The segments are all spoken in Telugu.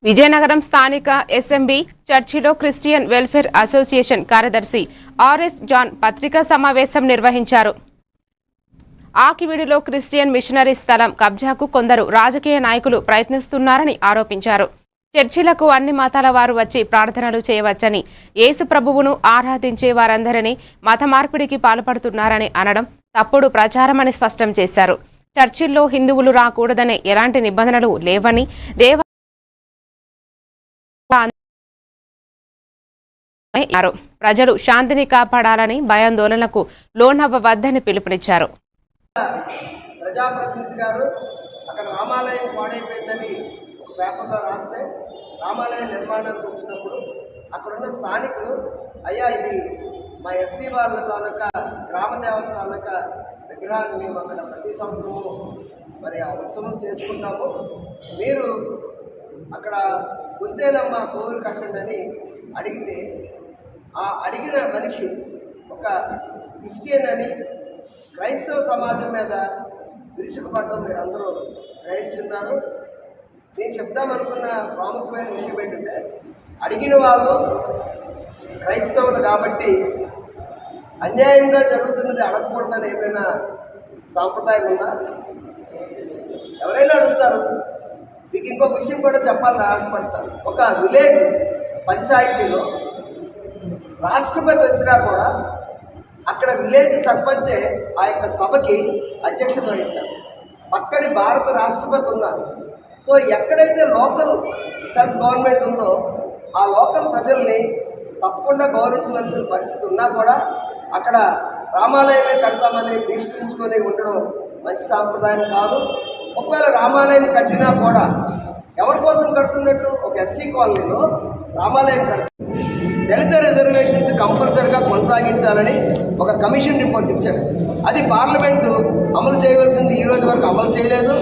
విజయనగరం స్థానిక ఎస్ఎంబి చర్చిలో క్రిస్టియన్ వెల్ఫేర్ అసోసియేషన్ కార్యదర్శి ఆర్ఎస్ జాన్ పత్రికా సమావేశం నిర్వహించారు. ఆకివీడులో క్రిస్టియన్ మిషనరీ స్థలం కబ్జాకు కొందరు రాజకీయ నాయకులు ప్రయత్నిస్తున్నారని ఆరోపించారు. చర్చిలకు అన్ని మతాల వారు వచ్చి ప్రార్థనలు చేయవచ్చని, యేసు ప్రభువును ఆరాధించే వారందరినీ మత మార్పిడికి పాల్పడుతున్నారని అనడం తప్పుడు ప్రచారమని స్పష్టం చేశారు. చర్చిల్లో హిందువులు రాకూడదనే ఎలాంటి నిబంధనలు లేవని, ప్రజలు శాంతిని కాపాడాలని, భయాందోళనలకు లోనవ్వవద్దని పిలుపునిచ్చారు. ప్రజాప్రతినిధి గారు అక్కడ రామాలయం పాడైపోయిందని పేపర్లో రాస్తే రామాలయ నిర్మాణానికి వచ్చినప్పుడు అక్కడున్న స్థానికులు, అయ్యా ఇది మా ఎస్సీ వాళ్ళ తాలూకా గ్రామదేవత తాలూకా విగ్రహాన్ని మేము అక్కడ ప్రతి సంవత్సరము మరి ఆ ఉత్సవం చేసుకుంటాము, మీరు అక్కడ గుంతేనమ్మ కోవిలు కట్టండి అని అడిగితే, ఆ అడిగిన మనిషి ఒక క్రిస్టియన్ అని క్రైస్తవ సమాజం మీద విరుచుకుపడడం మీరు అందరూ గ్రహించున్నారు. నేను చెప్దామనుకున్న ప్రాముఖ్యమైన విషయం ఏంటంటే, అడిగిన వాళ్ళు క్రైస్తవులు కాబట్టి అన్యాయంగా జరుగుతున్నది అడగకూడదని ఏమైనా సాంప్రదాయం ఉందా? ఎవరైనా అడుగుతారు. మీకు ఇంకొక విషయం కూడా చెప్పాలని ఆశపడతారు. ఒక విలేజ్ పంచాయతీలో రాష్ట్రపతి వచ్చినా కూడా అక్కడ విలేజ్ సర్పంచే ఆ యొక్క సభకి అధ్యక్షత వహిస్తారు. పక్కని భారత రాష్ట్రపతి ఉన్నారు. సో ఎక్కడైతే లోకల్ సెల్ఫ్ గవర్నమెంట్ ఉందో ఆ లోకల్ ప్రజల్ని తప్పకుండా గౌరవించవలసిన పరిస్థితి ఉన్నా కూడా అక్కడ రామాలయమే కడతామని భీష్మించుకొని ఉండడం మంచి సాంప్రదాయం కాదు. ఒకవేళ రామాలయం కట్టినా కూడా ఎవరి కోసం కడుతున్నట్టు? ఒక ఎస్సీ కాలనీలో రామాలయం కడుతుంది. దళిత రిజర్వేషన్స్ కంపల్సరిగా కొనసాగించాలని ఒక కమిషన్ రిపోర్ట్ ఇచ్చారు. అది పార్లమెంటు అమలు చేయవలసింది ఈ రోజు వరకు అమలు చేయలేదు.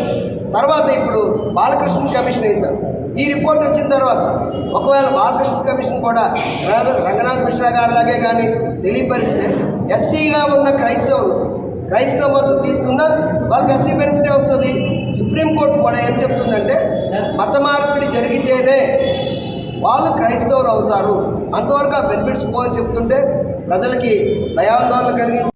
తర్వాత ఇప్పుడు బాలకృష్ణ కమిషన్ వేశారు. ఈ రిపోర్ట్ వచ్చిన తర్వాత ఒకవేళ బాలకృష్ణ కమిషన్ కూడా రంగనాథ్ మిశ్రా గారిలాగే కానీ తెలియపరిస్తే ఎస్సీగా ఉన్న క్రైస్తవ మద్దతు తీసుకున్నా వాళ్ళకి ఎస్సీ బెనిఫిట్ వస్తుంది. సుప్రీంకోర్టు కూడా ఏం చెప్తుందంటే, మత మార్పిడి జరిగితేనే వాళ్ళు క్రైస్తవులు అవుతారు, అంతవరకు ఆ బెనిఫిట్స్ పోవని చెప్తుంటే ప్రజలకి భయాందోళన కలిగింది.